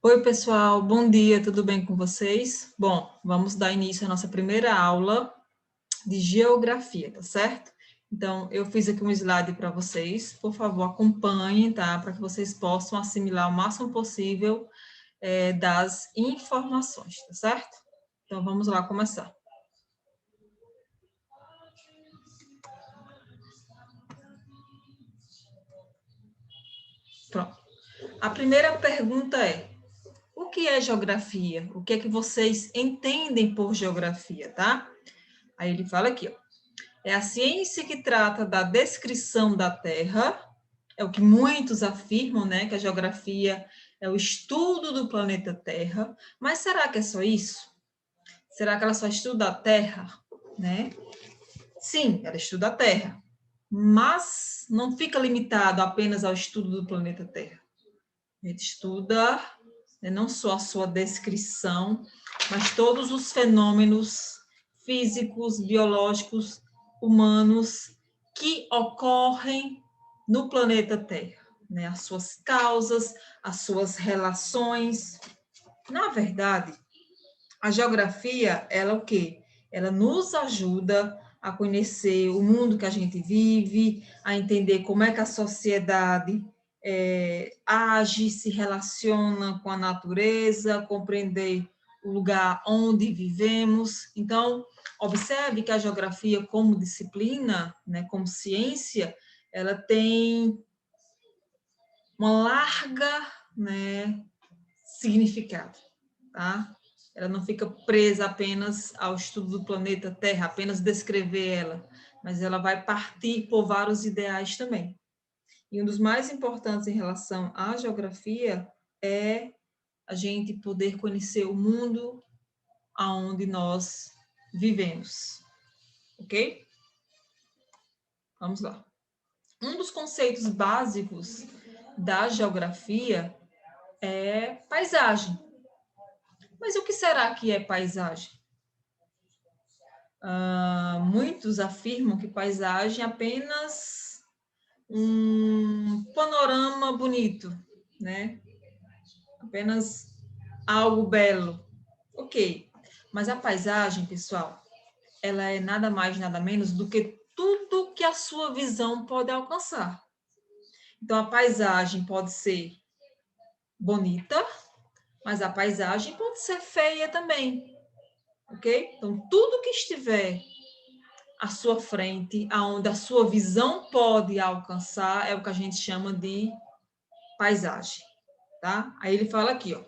Oi, pessoal, bom dia, tudo bem com vocês? Bom, vamos dar início à nossa primeira aula de geografia, tá certo? Então, eu fiz aqui um slide para vocês, por favor, acompanhem, tá? Para que vocês possam assimilar o máximo possível das informações, tá certo? Então, vamos lá começar. Pronto. A primeira pergunta é: o que é geografia? O que é que vocês entendem por geografia, tá? Aí ele fala aqui, ó. É a ciência que trata da descrição da Terra, é o que muitos afirmam, né, que a geografia é o estudo do planeta Terra, mas será que é só isso? Será que ela só estuda a Terra, né? Sim, ela estuda a Terra, mas não fica limitado apenas ao estudo do planeta Terra. A gente estuda, né, não só a sua descrição, mas todos os fenômenos físicos, biológicos, humanos que ocorrem no planeta Terra, né? As suas causas, as suas relações. Na verdade, a geografia, ela o quê? Ela nos ajuda a conhecer o mundo que a gente vive, a entender como é que a sociedade age, se relaciona com a natureza, compreender o lugar onde vivemos. Então, observe que a geografia como disciplina, né, como ciência, ela tem uma larga, né, significado, tá? Ela não fica presa apenas ao estudo do planeta Terra, apenas descrever ela, mas ela vai partir por vários ideais também. E um dos mais importantes em relação à geografia é a gente poder conhecer o mundo aonde nós vivemos, ok? Vamos lá. Um dos conceitos básicos da geografia é paisagem. Mas o que será que é paisagem? Muitos afirmam que paisagem é apenas um panorama bonito, né? Apenas algo belo. Ok, mas a paisagem, pessoal, ela é nada mais, nada menos do que tudo que a sua visão pode alcançar. Então, a paisagem pode ser bonita, mas a paisagem pode ser feia também, ok? Então, tudo que estiver à sua frente, aonde a sua visão pode alcançar, é o que a gente chama de paisagem, tá? Aí ele fala aqui, ó,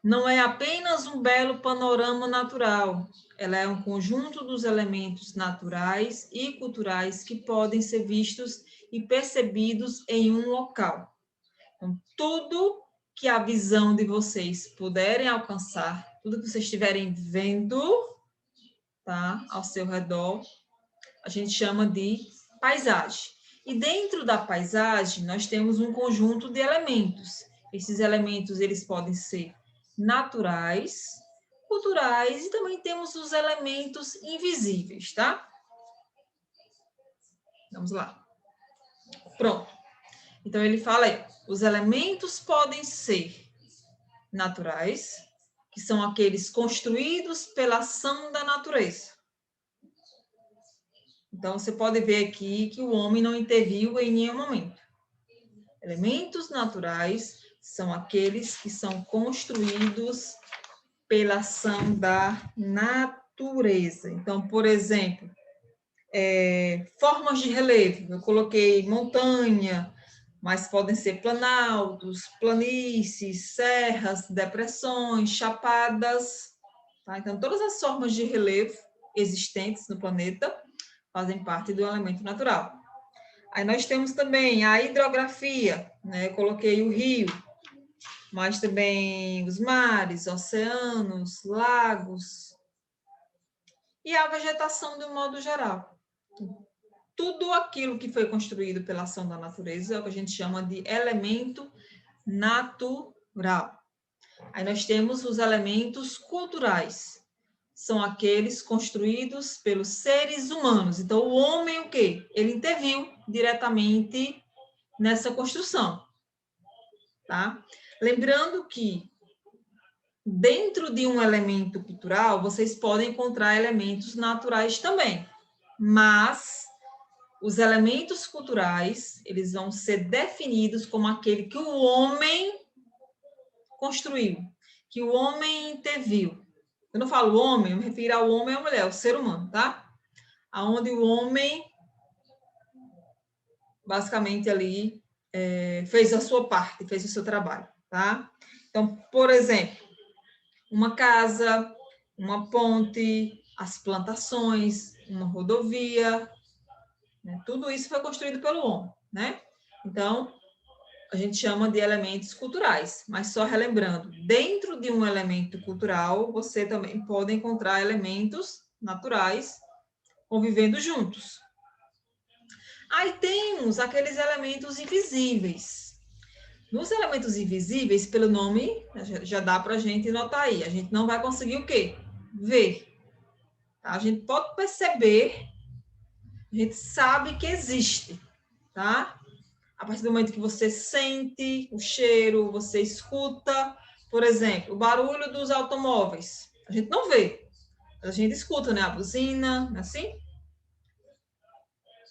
não é apenas um belo panorama natural, ela é um conjunto dos elementos naturais e culturais que podem ser vistos e percebidos em um local. Então, tudo que a visão de vocês puderem alcançar, tudo que vocês estiverem vendo, tá, ao seu redor, a gente chama de paisagem. E dentro da paisagem, nós temos um conjunto de elementos. Esses elementos, eles podem ser naturais, culturais e também temos os elementos invisíveis, tá? Vamos lá. Pronto. Então, ele fala aí, os elementos podem ser naturais, que são aqueles construídos pela ação da natureza. Então, você pode ver aqui que o homem não interviu em nenhum momento. Elementos naturais são aqueles que são construídos pela ação da natureza. Então, por exemplo, formas de relevo. Eu coloquei montanha, mas podem ser planaltos, planícies, serras, depressões, chapadas. Tá? Então, todas as formas de relevo existentes no planeta fazem parte do elemento natural. Aí nós temos também a hidrografia, né? Eu coloquei o rio, mas também os mares, oceanos, lagos e a vegetação de um modo geral. Tudo aquilo que foi construído pela ação da natureza é o que a gente chama de elemento natural. Aí nós temos os elementos culturais. São aqueles construídos pelos seres humanos. Então, o homem, o quê? Ele interviu diretamente nessa construção, tá? Lembrando que dentro de um elemento cultural, vocês podem encontrar elementos naturais também, mas os elementos culturais, eles vão ser definidos como aquele que o homem construiu, que o homem interviu. Quando eu falo homem, eu me refiro ao homem e à mulher, o ser humano, tá? Aonde o homem, basicamente, ali, fez a sua parte, fez o seu trabalho, tá? Então, por exemplo, uma casa, uma ponte, as plantações, uma rodovia, né? Tudo isso foi construído pelo homem, né? Então, a gente chama de elementos culturais, mas só relembrando, dentro de um elemento cultural, você também pode encontrar elementos naturais convivendo juntos. Aí temos aqueles elementos invisíveis. Nos elementos invisíveis, pelo nome, já dá para a gente notar aí. A gente não vai conseguir o quê? Ver. A gente pode perceber, a gente sabe que existe, tá? A partir do momento que você sente o cheiro, você escuta, por exemplo, o barulho dos automóveis. A gente não vê, a gente escuta, né? A buzina, assim.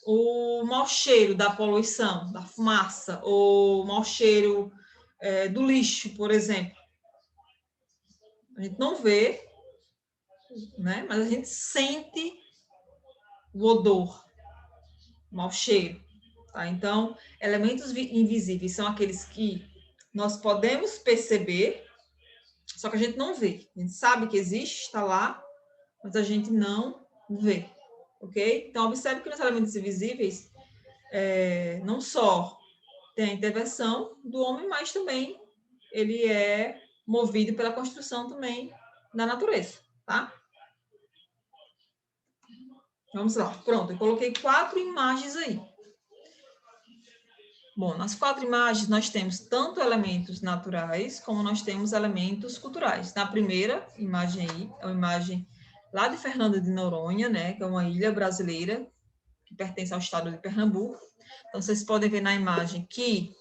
O mau cheiro da poluição, da fumaça, ou o mau cheiro do lixo, por exemplo. A gente não vê, né? Mas a gente sente o odor, o mau cheiro. Tá? Então, elementos invisíveis são aqueles que nós podemos perceber, só que a gente não vê. A gente sabe que existe, está lá, mas a gente não vê. Ok? Então, observe que nos elementos invisíveis, não só tem a intervenção do homem, mas também ele é movido pela construção também da natureza, tá? Vamos lá. Pronto, eu coloquei 4 imagens aí. Bom, nas 4 imagens nós temos tanto elementos naturais como nós temos elementos culturais. Na primeira imagem aí, é uma imagem lá de Fernando de Noronha, né, que é uma ilha brasileira que pertence ao estado de Pernambuco. Então, vocês podem ver na imagem que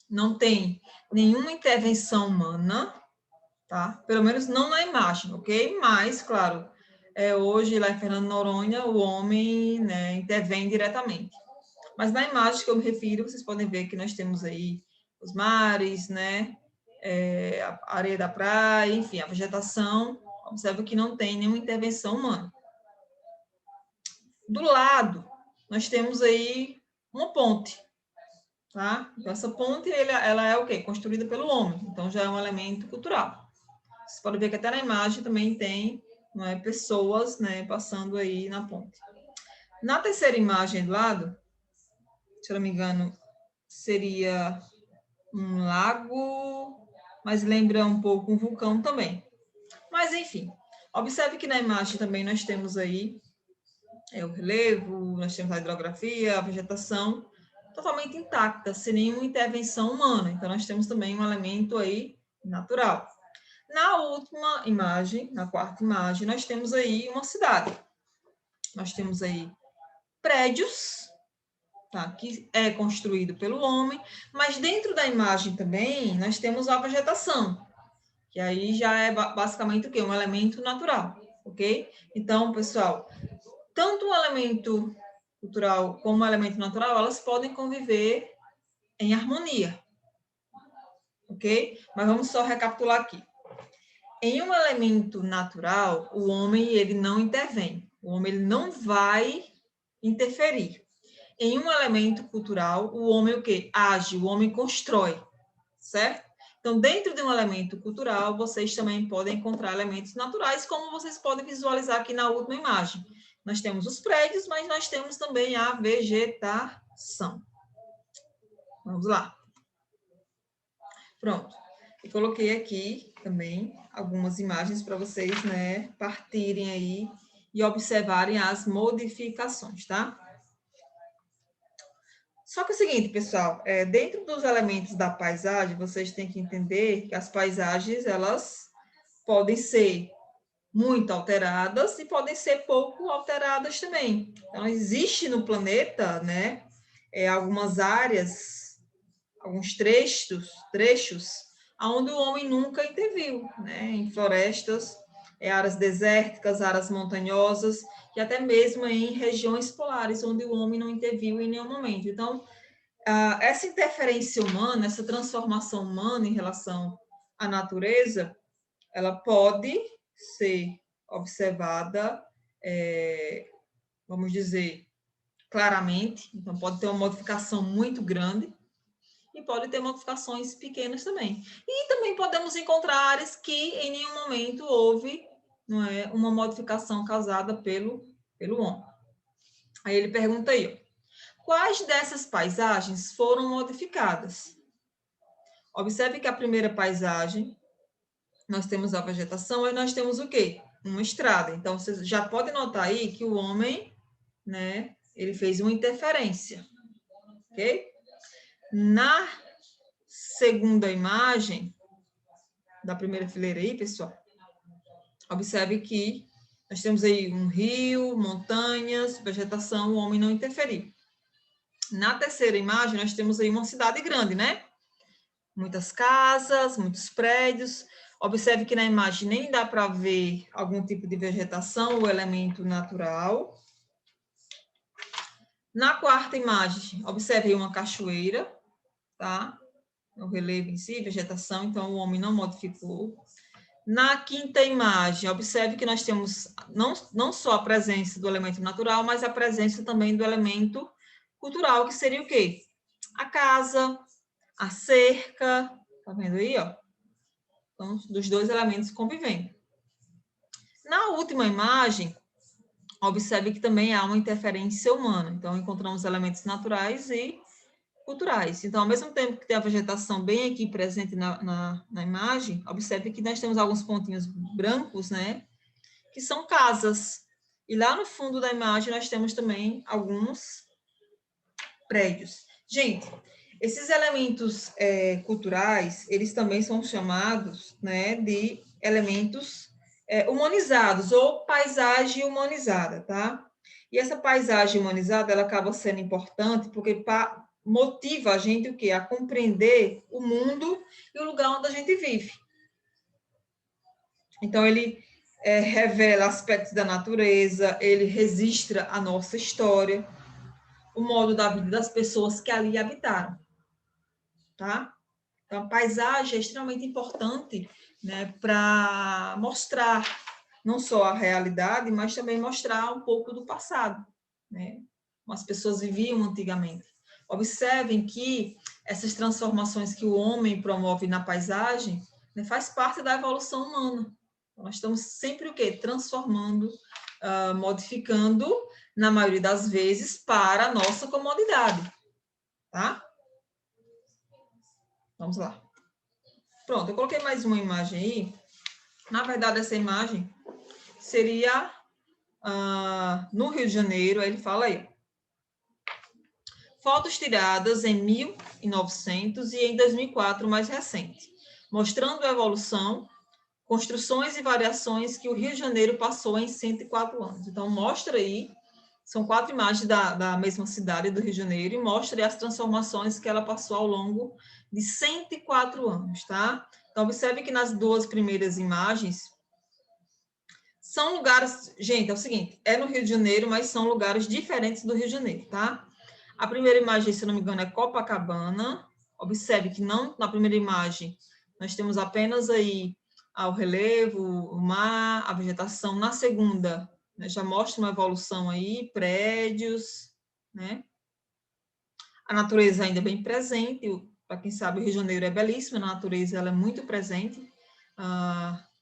não tem nenhuma intervenção humana, tá? Pelo menos não na imagem, ok? Mas, claro, hoje lá em Fernando de Noronha, o homem, né, intervém diretamente. Mas na imagem que eu me refiro, vocês podem ver que nós temos aí os mares, né? A areia da praia, enfim, a vegetação. Observa que não tem nenhuma intervenção humana. Do lado, nós temos aí uma ponte, tá? Então, essa ponte, ela é o quê? Construída pelo homem. Então, já é um elemento cultural. Vocês podem ver que até na imagem também tem, não é, pessoas, né, passando aí na ponte. Na terceira imagem do lado, se eu não me engano, seria um lago, mas lembra um pouco um vulcão também. Mas, enfim, observe que na imagem também nós temos aí o relevo, nós temos a hidrografia, a vegetação totalmente intacta, sem nenhuma intervenção humana. Então, nós temos também um elemento aí natural. Na última imagem, na quarta imagem, nós temos aí uma cidade. Nós temos aí prédios, tá, que é construído pelo homem, mas dentro da imagem também nós temos a vegetação, que aí já é basicamente o quê? Um elemento natural, ok? Então, pessoal, tanto um elemento cultural como um elemento natural, elas podem conviver em harmonia, ok? Mas vamos só recapitular aqui. Em um elemento natural, o homem ele não intervém, o homem ele não vai interferir. Em um elemento cultural, o homem o quê? Age, o homem constrói, certo? Então, dentro de um elemento cultural, vocês também podem encontrar elementos naturais, como vocês podem visualizar aqui na última imagem. Nós temos os prédios, mas nós temos também a vegetação. Vamos lá. Pronto. Eu coloquei aqui também algumas imagens para vocês, né, partirem aí e observarem as modificações, tá? Só que é o seguinte, pessoal, dentro dos elementos da paisagem, vocês têm que entender que as paisagens, elas podem ser muito alteradas e podem ser pouco alteradas também. Então, existe no planeta, né, algumas áreas, alguns trechos, onde o homem nunca interviu, né? Em florestas, áreas desérticas, áreas montanhosas, e até mesmo em regiões polares, onde o homem não interviu em nenhum momento. Então, essa interferência humana, essa transformação humana em relação à natureza, ela pode ser observada, vamos dizer, claramente. Então, pode ter uma modificação muito grande e pode ter modificações pequenas também. E também podemos encontrar áreas que em nenhum momento houve, não é, uma modificação causada pelo homem. Aí ele pergunta aí, quais dessas paisagens foram modificadas? Observe que a primeira paisagem, nós temos a vegetação e nós temos o quê? Uma estrada. Então, você já pode notar aí que o homem, né, ele fez uma interferência, ok? Na segunda imagem, da primeira fileira aí, pessoal, observe que nós temos aí um rio, montanhas, vegetação, o homem não interferiu. Na terceira imagem, nós temos aí uma cidade grande, né? Muitas casas, muitos prédios. Observe que na imagem nem dá para ver algum tipo de vegetação ou elemento natural. Na quarta imagem, observe aí uma cachoeira, tá? O relevo em si, vegetação, então o homem não modificou. Na quinta imagem, observe que nós temos não só a presença do elemento natural, mas a presença também do elemento cultural, que seria o quê? A casa, a cerca, tá vendo aí, ó? Então, dos dois elementos convivendo. Na última imagem, observe que também há uma interferência humana. Então, encontramos elementos naturais e culturais. Então, ao mesmo tempo que tem a vegetação bem aqui presente na imagem, observe que nós temos alguns pontinhos brancos, né? Que são casas. E lá no fundo da imagem nós temos também alguns prédios. Gente, esses elementos culturais, eles também são chamados, né, de elementos humanizados ou paisagem humanizada, tá? E essa paisagem humanizada, ela acaba sendo importante porque motiva a gente o quê? A compreender o mundo e o lugar onde a gente vive. Então, ele revela aspectos da natureza, ele registra a nossa história, o modo da vida das pessoas que ali habitaram, tá? Então, a paisagem é extremamente importante, né, para mostrar não só a realidade, mas também mostrar um pouco do passado, né? Como as pessoas viviam antigamente. Observem que essas transformações que o homem promove na paisagem, né, faz parte da evolução humana. Nós estamos sempre o quê? Transformando, modificando, na maioria das vezes, para a nossa comodidade, tá? Vamos lá. Pronto, eu coloquei mais uma imagem aí. Na verdade, essa imagem seria no Rio de Janeiro, aí ele fala aí. Fotos tiradas em 1900 e em 2004, mais recente, mostrando a evolução, construções e variações que o Rio de Janeiro passou em 104 anos. Então, mostra aí, são 4 imagens da mesma cidade do Rio de Janeiro, e mostra aí as transformações que ela passou ao longo de 104 anos, tá? Então, observe que nas 2 primeiras imagens, são lugares, gente, é o seguinte, é no Rio de Janeiro, mas são lugares diferentes do Rio de Janeiro, tá? A primeira imagem, se não me engano, é Copacabana. Observe que não, na primeira imagem, nós temos apenas aí o relevo, o mar, a vegetação. Na segunda, né, já mostra uma evolução aí, prédios, né? A natureza ainda é bem presente. Para quem sabe, o Rio de Janeiro é belíssimo, a natureza ela é muito presente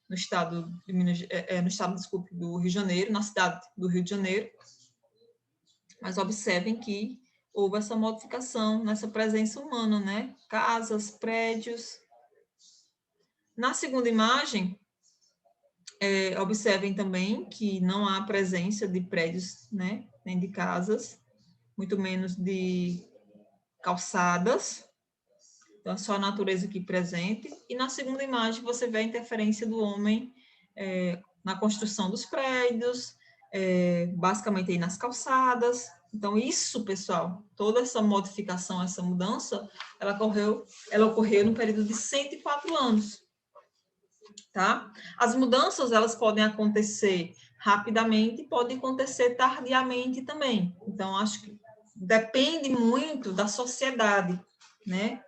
no estado de Minas, no estado, desculpe, do Rio de Janeiro, na cidade do Rio de Janeiro. Mas observem que houve essa modificação nessa presença humana, né? Casas, prédios. Na segunda imagem, observem também que não há presença de prédios, né? Nem de casas, muito menos de calçadas. Então, é só a natureza aqui presente. E na segunda imagem, você vê a interferência do homem na construção dos prédios, basicamente aí nas calçadas, Então, isso, pessoal, toda essa modificação, essa mudança, ela ocorreu no período de 104 anos, tá? As mudanças, elas podem acontecer rapidamente, podem acontecer tardiamente também. Então, acho que depende muito da sociedade, né?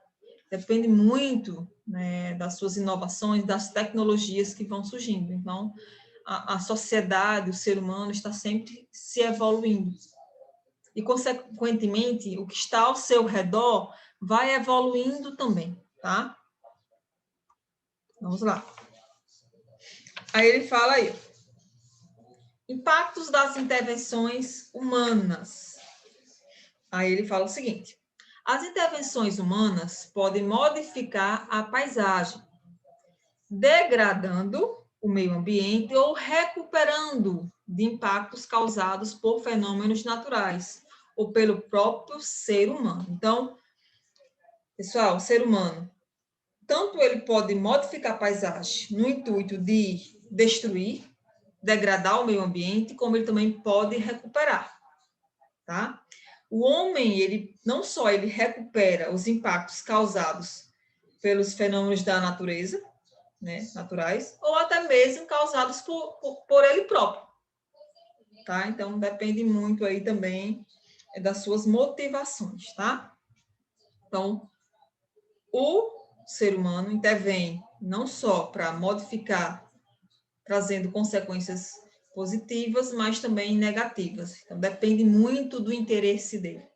Depende muito, né, das suas inovações, das tecnologias que vão surgindo. Então, a sociedade, o ser humano está sempre se evoluindo. E, consequentemente, o que está ao seu redor vai evoluindo também, tá? Vamos lá. Aí ele fala aí, impactos das intervenções humanas. Aí ele fala o seguinte, as intervenções humanas podem modificar a paisagem, degradando o meio ambiente ou recuperando de impactos causados por fenômenos naturais ou pelo próprio ser humano. Então, pessoal, o ser humano, tanto ele pode modificar a paisagem no intuito de destruir, degradar o meio ambiente, como ele também pode recuperar, tá? O homem, ele não só ele recupera os impactos causados pelos fenômenos da natureza, né, naturais, ou até mesmo causados por ele próprio, tá? Então, depende muito aí também das suas motivações, tá? Então, o ser humano intervém não só para modificar, trazendo consequências positivas, mas também negativas. Então, depende muito do interesse dele.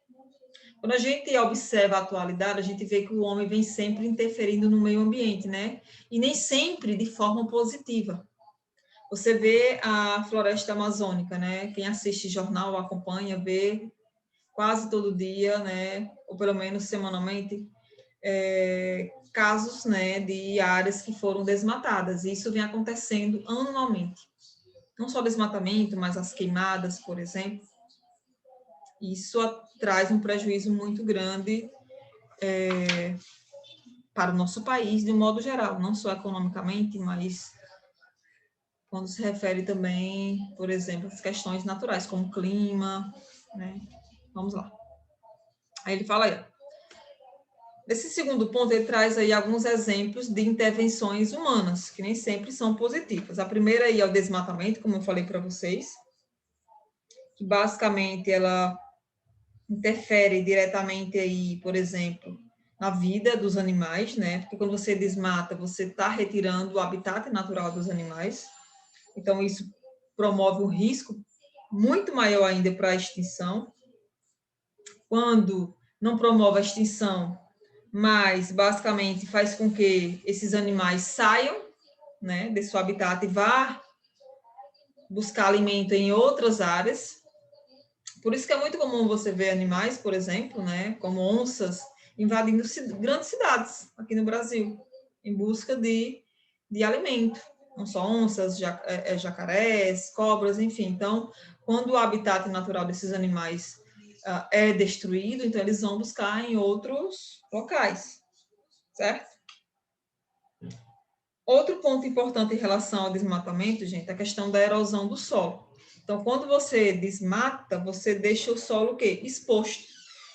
Quando a gente observa a atualidade, a gente vê que o homem vem sempre interferindo no meio ambiente, né? E nem sempre de forma positiva. Você vê a floresta amazônica, né? Quem assiste jornal, acompanha, vê quase todo dia, né? Ou pelo menos semanalmente, casos, né, de áreas que foram desmatadas. E isso vem acontecendo anualmente. Não só desmatamento, mas as queimadas, por exemplo. Isso traz um prejuízo muito grande para o nosso país, de um modo geral, não só economicamente, mas quando se refere também, por exemplo, às questões naturais, como clima, né? Vamos lá. Aí ele fala aí, nesse segundo ponto, ele traz aí alguns exemplos de intervenções humanas, que nem sempre são positivas. A primeira aí é o desmatamento, como eu falei para vocês, que basicamente ela interfere diretamente aí, por exemplo, na vida dos animais, né? Porque quando você desmata, você está retirando o habitat natural dos animais. Então, isso promove um risco muito maior ainda para a extinção. Quando não promove a extinção, mas basicamente faz com que esses animais saiam, né, de seu habitat e vá buscar alimento em outras áreas. Por isso que é muito comum você ver animais, por exemplo, né, como onças, invadindo grandes cidades aqui no Brasil, em busca de alimento. Não só onças, jacarés, cobras, enfim. Então, quando o habitat natural desses animais é destruído, então eles vão buscar em outros locais, certo? Outro ponto importante em relação ao desmatamento, gente, é a questão da erosão do solo. Então, quando você desmata, você deixa o solo o quê? Exposto.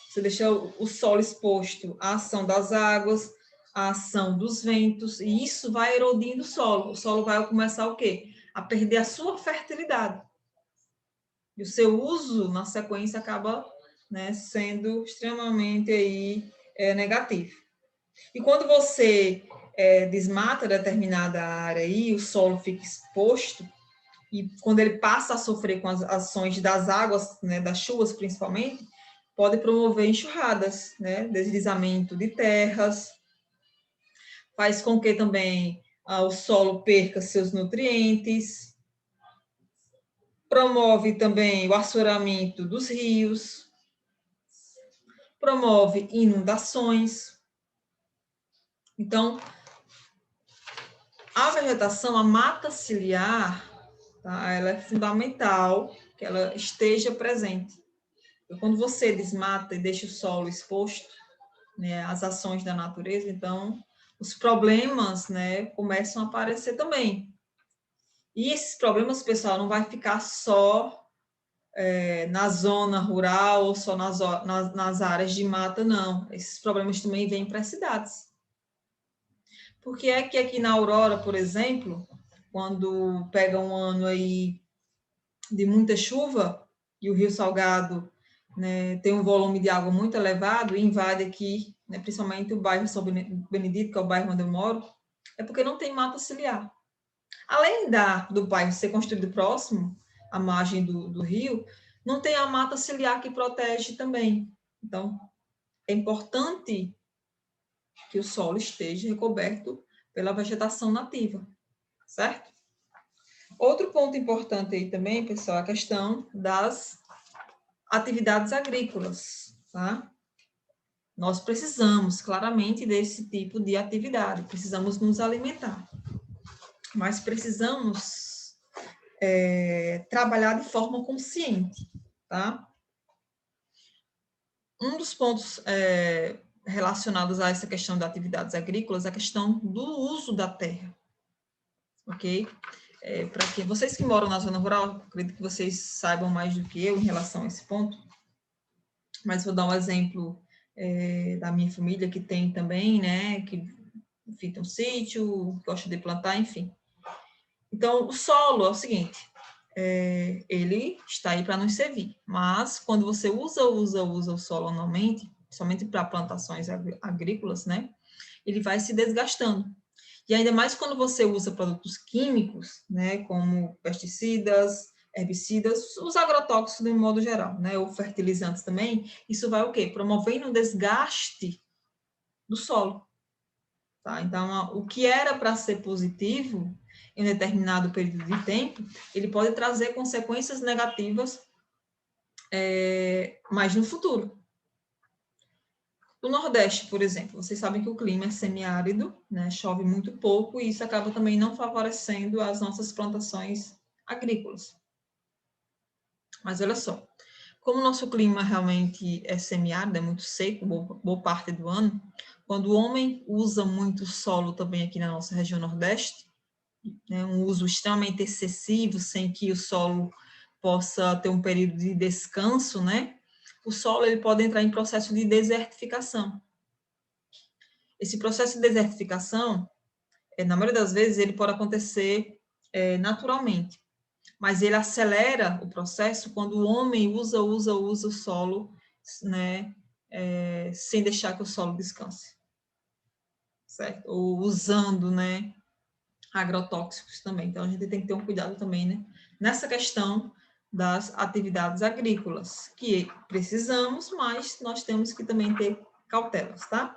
Você deixa o solo exposto à ação das águas, à ação dos ventos, e isso vai erodindo o solo. O solo vai começar o quê? A perder a sua fertilidade. E o seu uso, na sequência, acaba, né, sendo extremamente aí, negativo. E quando você desmata determinada área aí, o solo fica exposto, e quando ele passa a sofrer com as ações das águas, né, das chuvas principalmente, pode promover enxurradas, né, deslizamento de terras, faz com que também o solo perca seus nutrientes, promove também o assoreamento dos rios, promove inundações. Então, a vegetação, a mata ciliar, tá? Ela é fundamental que ela esteja presente. Então, quando você desmata e deixa o solo exposto, né, às ações da natureza, então os problemas, né, começam a aparecer também. E esses problemas, pessoal, não vai ficar só na zona rural ou só nas áreas de mata, não. Esses problemas também vêm para as cidades. Porque é que aqui na Aurora, por exemplo, quando pega um ano aí de muita chuva e o Rio Salgado, né, tem um volume de água muito elevado e invade aqui, né, principalmente o bairro São Benedito, que é o bairro onde eu moro, é porque não tem mata ciliar. Além do bairro ser construído próximo à margem do rio, não tem a mata ciliar que protege também. Então, é importante que o solo esteja recoberto pela vegetação nativa, certo? Outro ponto importante aí também, pessoal, é a questão das atividades agrícolas, tá? Nós precisamos claramente desse tipo de atividade, precisamos nos alimentar, mas precisamos trabalhar de forma consciente, tá? Um dos pontos relacionados a essa questão de atividades agrícolas é a questão do uso da terra, ok? Para que vocês que moram na zona rural, acredito que vocês saibam mais do que eu em relação a esse ponto, mas vou dar um exemplo da minha família que tem também, né, que enfim, tem um sítio, gosta de plantar, enfim. Então, o solo é o seguinte, ele está aí para nos servir, mas quando você usa o solo anualmente, somente para plantações agrícolas, né, ele vai se desgastando. E ainda mais quando você usa produtos químicos, né, como pesticidas, herbicidas, os agrotóxicos de modo geral, né, ou fertilizantes também, isso vai o quê? Promovendo o desgaste do solo. Tá? Então, o que era para ser positivo em um determinado período de tempo, ele pode trazer consequências negativas mais no futuro. No Nordeste, por exemplo, vocês sabem que o clima é semiárido, né? Chove muito pouco e isso acaba também não favorecendo as nossas plantações agrícolas. Mas olha só, como o nosso clima realmente é semiárido, é muito seco, boa parte do ano, quando o homem usa muito solo também aqui na nossa região Nordeste, né, um uso extremamente excessivo, sem que o solo possa ter um período de descanso, né? O solo ele pode entrar em processo de desertificação. Esse processo de desertificação, na maioria das vezes, ele pode acontecer naturalmente, mas ele acelera o processo quando o homem usa o solo, né, sem deixar que o solo descanse, certo? Ou usando, né, agrotóxicos também. Então, a gente tem que ter um cuidado também, né, nessa questão das atividades agrícolas, que precisamos, mas nós temos que também ter cautelas, tá?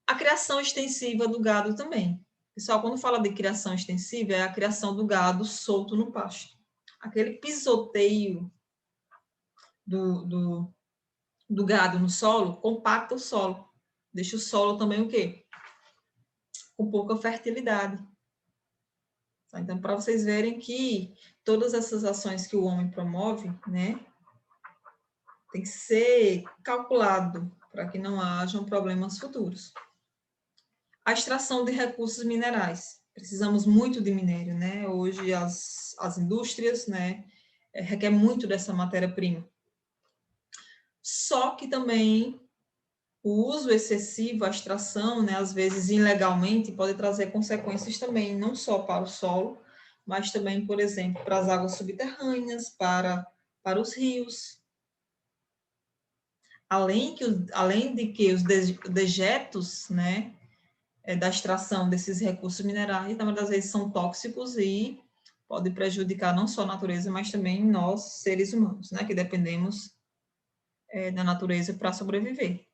A criação extensiva do gado também. Pessoal, quando fala de criação extensiva, é a criação do gado solto no pasto. Aquele pisoteio do gado no solo compacta o solo. Deixa o solo também o quê? Com pouca fertilidade. Então, para vocês verem que todas essas ações que o homem promove, né, tem que ser calculado para que não hajam problemas futuros. A extração de recursos minerais. Precisamos muito de minério, né? Hoje as indústrias, né, requer muito dessa matéria-prima. Só que também o uso excessivo, a extração, né, às vezes ilegalmente, pode trazer consequências também, não só para o solo, mas também, por exemplo, para as águas subterrâneas, para os rios. Além de que os dejetos, né, da extração desses recursos minerais, na maioria das vezes são tóxicos e pode prejudicar não só a natureza, mas também nós, seres humanos, né, que dependemos da natureza para sobreviver.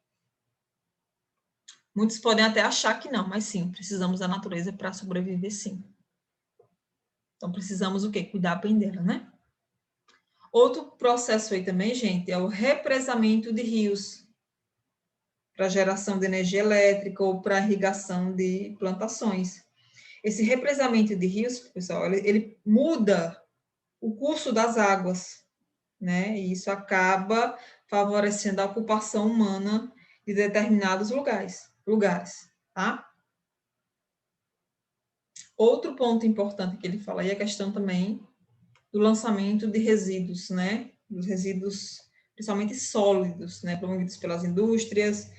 Muitos podem até achar que não, mas sim, precisamos da natureza para sobreviver, sim. Então, precisamos o quê? Cuidar bem dela, né? Outro processo aí também, gente, é o represamento de rios para geração de energia elétrica ou para irrigação de plantações. Esse represamento de rios, pessoal, ele muda o curso das águas, né? E isso acaba favorecendo a ocupação humana de determinados lugares, tá? Outro ponto importante que ele fala aí é a questão também do lançamento de resíduos, né? Dos resíduos, principalmente sólidos, né? Promovidos pelas indústrias,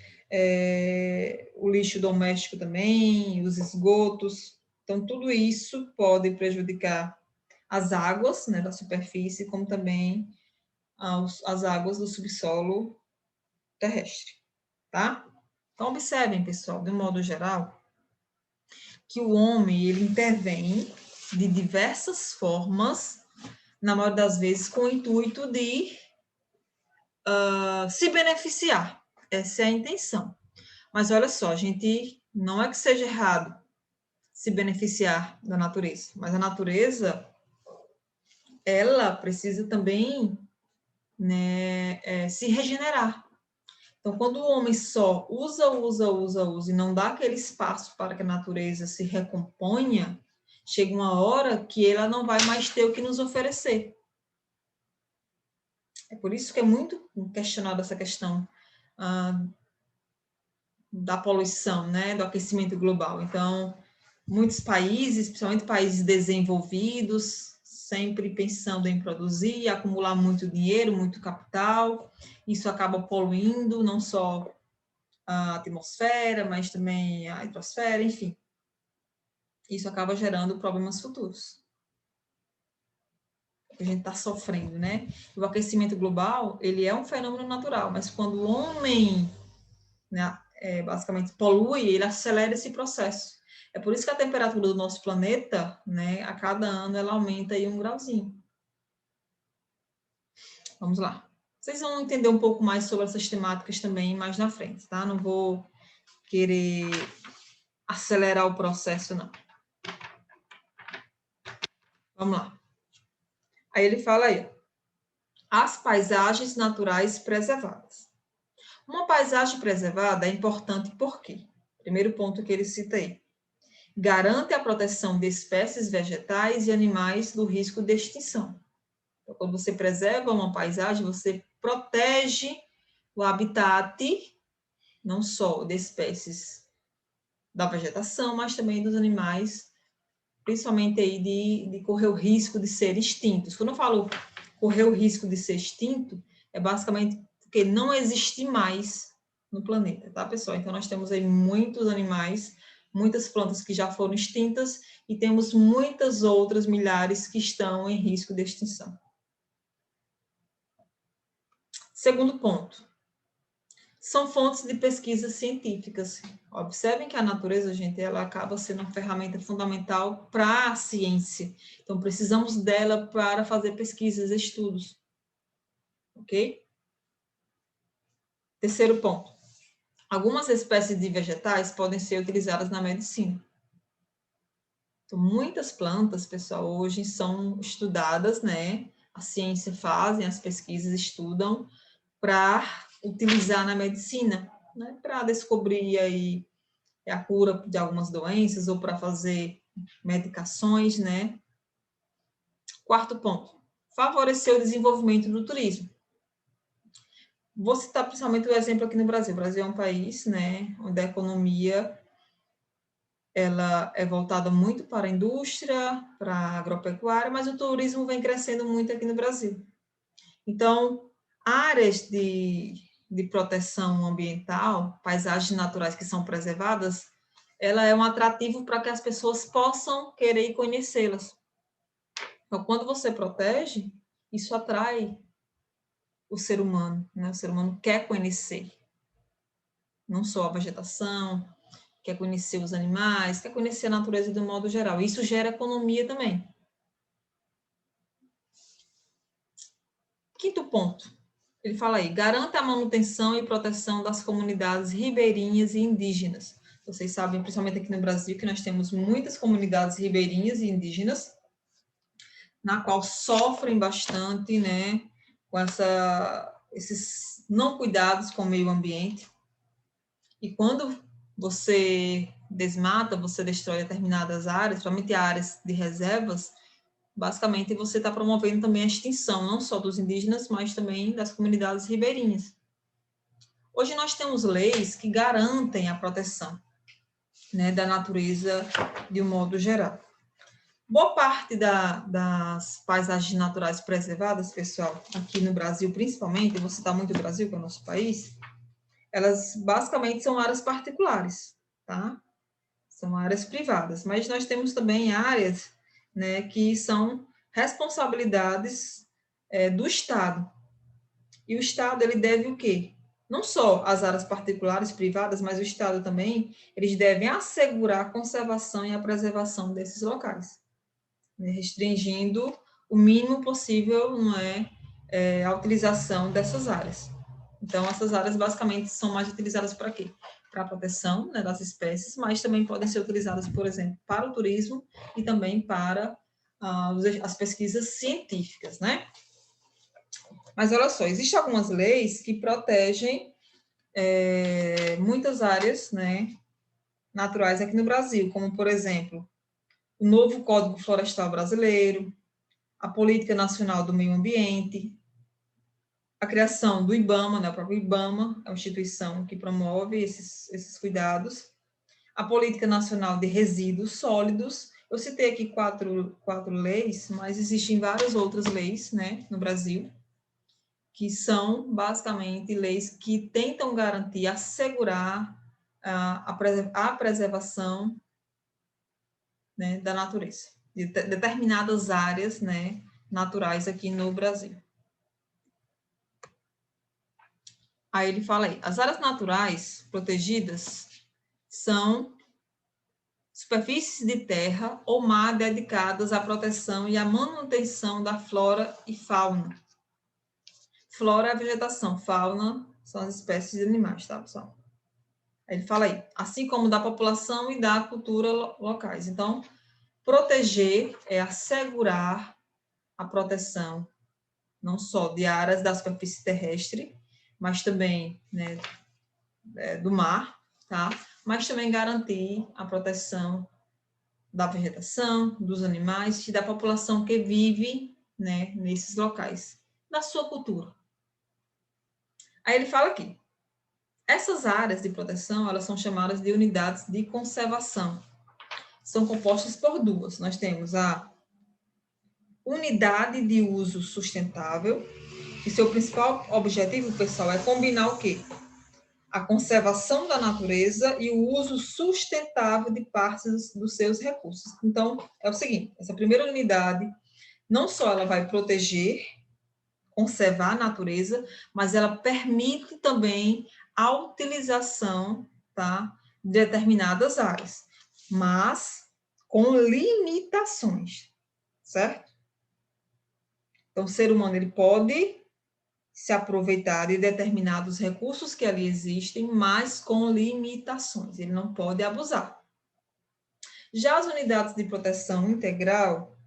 o lixo doméstico também, os esgotos. Então, tudo isso pode prejudicar as águas, né, da superfície, como também as águas do subsolo terrestre, tá? Então, observem, pessoal, de um modo geral, que o homem, ele intervém de diversas formas, na maioria das vezes, com o intuito de se beneficiar. Essa é a intenção. Mas olha só, gente, não é que seja errado se beneficiar da natureza, mas a natureza, ela precisa também, né, se regenerar. Então, quando o homem só usa e não dá aquele espaço para que a natureza se recomponha, chega uma hora que ela não vai mais ter o que nos oferecer. É por isso que é muito questionada essa questão da poluição, né, do aquecimento global. Então, muitos países, principalmente países desenvolvidos, sempre pensando em produzir, acumular muito dinheiro, muito capital. Isso acaba poluindo não só a atmosfera, mas também a hidrosfera, enfim. Isso acaba gerando problemas futuros. A gente está sofrendo, né? O aquecimento global, ele é um fenômeno natural, mas quando o homem, né, basicamente polui, ele acelera esse processo. É por isso que a temperatura do nosso planeta, né, a cada ano ela aumenta aí 1 grauzinho. Vamos lá. Vocês vão entender um pouco mais sobre essas temáticas também mais na frente, tá? Não vou querer acelerar o processo, não. Vamos lá. Aí ele fala aí, as paisagens naturais preservadas. Uma paisagem preservada é importante por quê? Primeiro ponto que ele cita aí. Garante a proteção de espécies vegetais e animais do risco de extinção. Então, quando você preserva uma paisagem, você protege o habitat, não só de espécies da vegetação, mas também dos animais, principalmente aí de correr o risco de ser extintos. Quando eu falo correr o risco de ser extinto, é basicamente porque não existe mais no planeta, tá, pessoal? Então, nós temos aí muitos animais, muitas plantas que já foram extintas e temos muitas outras milhares que estão em risco de extinção. Segundo ponto, são fontes de pesquisas científicas. Observem que a natureza, gente, ela acaba sendo uma ferramenta fundamental para a ciência. Então, precisamos dela para fazer pesquisas, estudos. Ok? Terceiro ponto. Algumas espécies de vegetais podem ser utilizadas na medicina. Então, muitas plantas, pessoal, hoje são estudadas, né? A ciência fazem, as pesquisas estudam para utilizar na medicina, né? Para descobrir aí a cura de algumas doenças ou para fazer medicações, né? Quarto ponto, favorecer o desenvolvimento do turismo. Vou citar principalmente o exemplo aqui no Brasil. O Brasil é um país, né, onde a economia ela é voltada muito para a indústria, para a agropecuária, mas o turismo vem crescendo muito aqui no Brasil. Então, áreas de proteção ambiental, paisagens naturais que são preservadas, ela é um atrativo para que as pessoas possam querer ir conhecê-las. Então, quando você protege, isso atrai o ser humano, né? O ser humano quer conhecer não só a vegetação, quer conhecer os animais, quer conhecer a natureza de um modo geral. Isso gera economia também. Quinto ponto, ele fala aí, garanta a manutenção e proteção das comunidades ribeirinhas e indígenas. Vocês sabem, principalmente aqui no Brasil, que nós temos muitas comunidades ribeirinhas e indígenas, na qual sofrem bastante, né, com esses não cuidados com o meio ambiente. E quando você desmata, você destrói determinadas áreas, principalmente áreas de reservas, basicamente você está promovendo também a extinção, não só dos indígenas, mas também das comunidades ribeirinhas. Hoje nós temos leis que garantem a proteção, né, da natureza de um modo geral. Boa parte das paisagens naturais preservadas, pessoal, aqui no Brasil principalmente, eu vou citar muito o Brasil, que é o nosso país, elas basicamente são áreas particulares, tá? São áreas privadas, mas nós temos também áreas, né, que são responsabilidades do Estado. E o Estado, ele deve o quê? Não só as áreas particulares, privadas, mas o Estado também, eles devem assegurar a conservação e a preservação desses locais, né, restringindo o mínimo possível, não é, a utilização dessas áreas. Então, essas áreas basicamente são mais utilizadas para quê? Para a proteção, né, das espécies, mas também podem ser utilizadas, por exemplo, para o turismo e também para as pesquisas científicas, né? Mas olha só, existem algumas leis que protegem muitas áreas, né, naturais aqui no Brasil, como, por exemplo, o novo Código Florestal Brasileiro, a Política Nacional do Meio Ambiente, a criação do IBAMA, né, o próprio IBAMA, é uma instituição que promove esses cuidados, a Política Nacional de Resíduos Sólidos. Eu citei aqui quatro leis, mas existem várias outras leis, né, no Brasil, que são basicamente leis que tentam garantir, assegurar a preservação, né, da natureza, de determinadas áreas, né, naturais aqui no Brasil. Aí ele fala aí, as áreas naturais protegidas são superfícies de terra ou mar dedicadas à proteção e à manutenção da flora e fauna. Flora é a vegetação, fauna são as espécies de animais, tá, pessoal? Aí ele fala aí, assim como da população e da cultura locais. Então, proteger é assegurar a proteção não só de áreas da superfície terrestre, mas também, né, do mar, tá? Mas também garantir a proteção da vegetação, dos animais e da população que vive, né, nesses locais, da sua cultura. Aí ele fala aqui, essas áreas de proteção, elas são chamadas de unidades de conservação. São compostas por duas. Nós temos a unidade de uso sustentável, que seu principal objetivo, pessoal, é combinar o quê? A conservação da natureza e o uso sustentável de partes dos seus recursos. Então, é o seguinte, essa primeira unidade, não só ela vai proteger, conservar a natureza, mas ela permite também a utilização, tá, de determinadas áreas, mas com limitações, certo? Então, o ser humano ele pode se aproveitar de determinados recursos que ali existem, mas com limitações, ele não pode abusar. Já as unidades de proteção integral,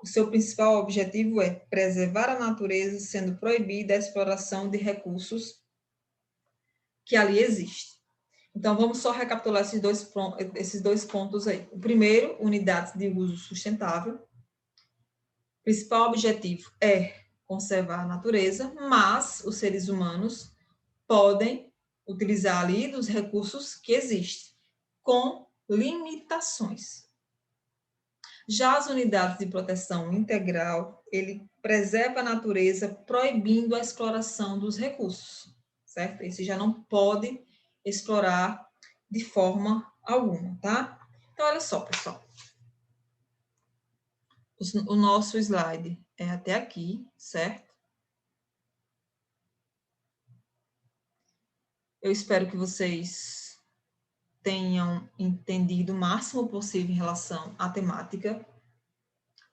o seu principal objetivo é preservar a natureza, sendo proibida a exploração de recursos que ali existem. Então, vamos só recapitular esses dois pontos aí. O primeiro, unidades de uso sustentável. O principal objetivo é conservar a natureza, mas os seres humanos podem utilizar ali dos recursos que existem, com limitações. Já as unidades de proteção integral, ele preserva a natureza, proibindo a exploração dos recursos, certo? Esse já não pode explorar de forma alguma, tá? Então, olha só, pessoal. O nosso slide é até aqui, certo? Eu espero que vocês tenham entendido o máximo possível em relação à temática.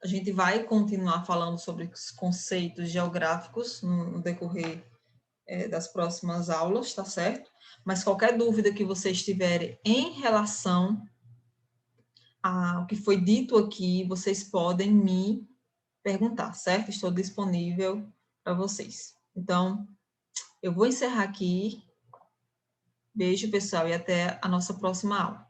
A gente vai continuar falando sobre os conceitos geográficos no decorrer das próximas aulas, tá certo? Mas qualquer dúvida que vocês tiverem em relação ao que foi dito aqui, vocês podem me perguntar, certo? Estou disponível para vocês. Então, eu vou encerrar aqui. Beijo, pessoal, e até a nossa próxima aula.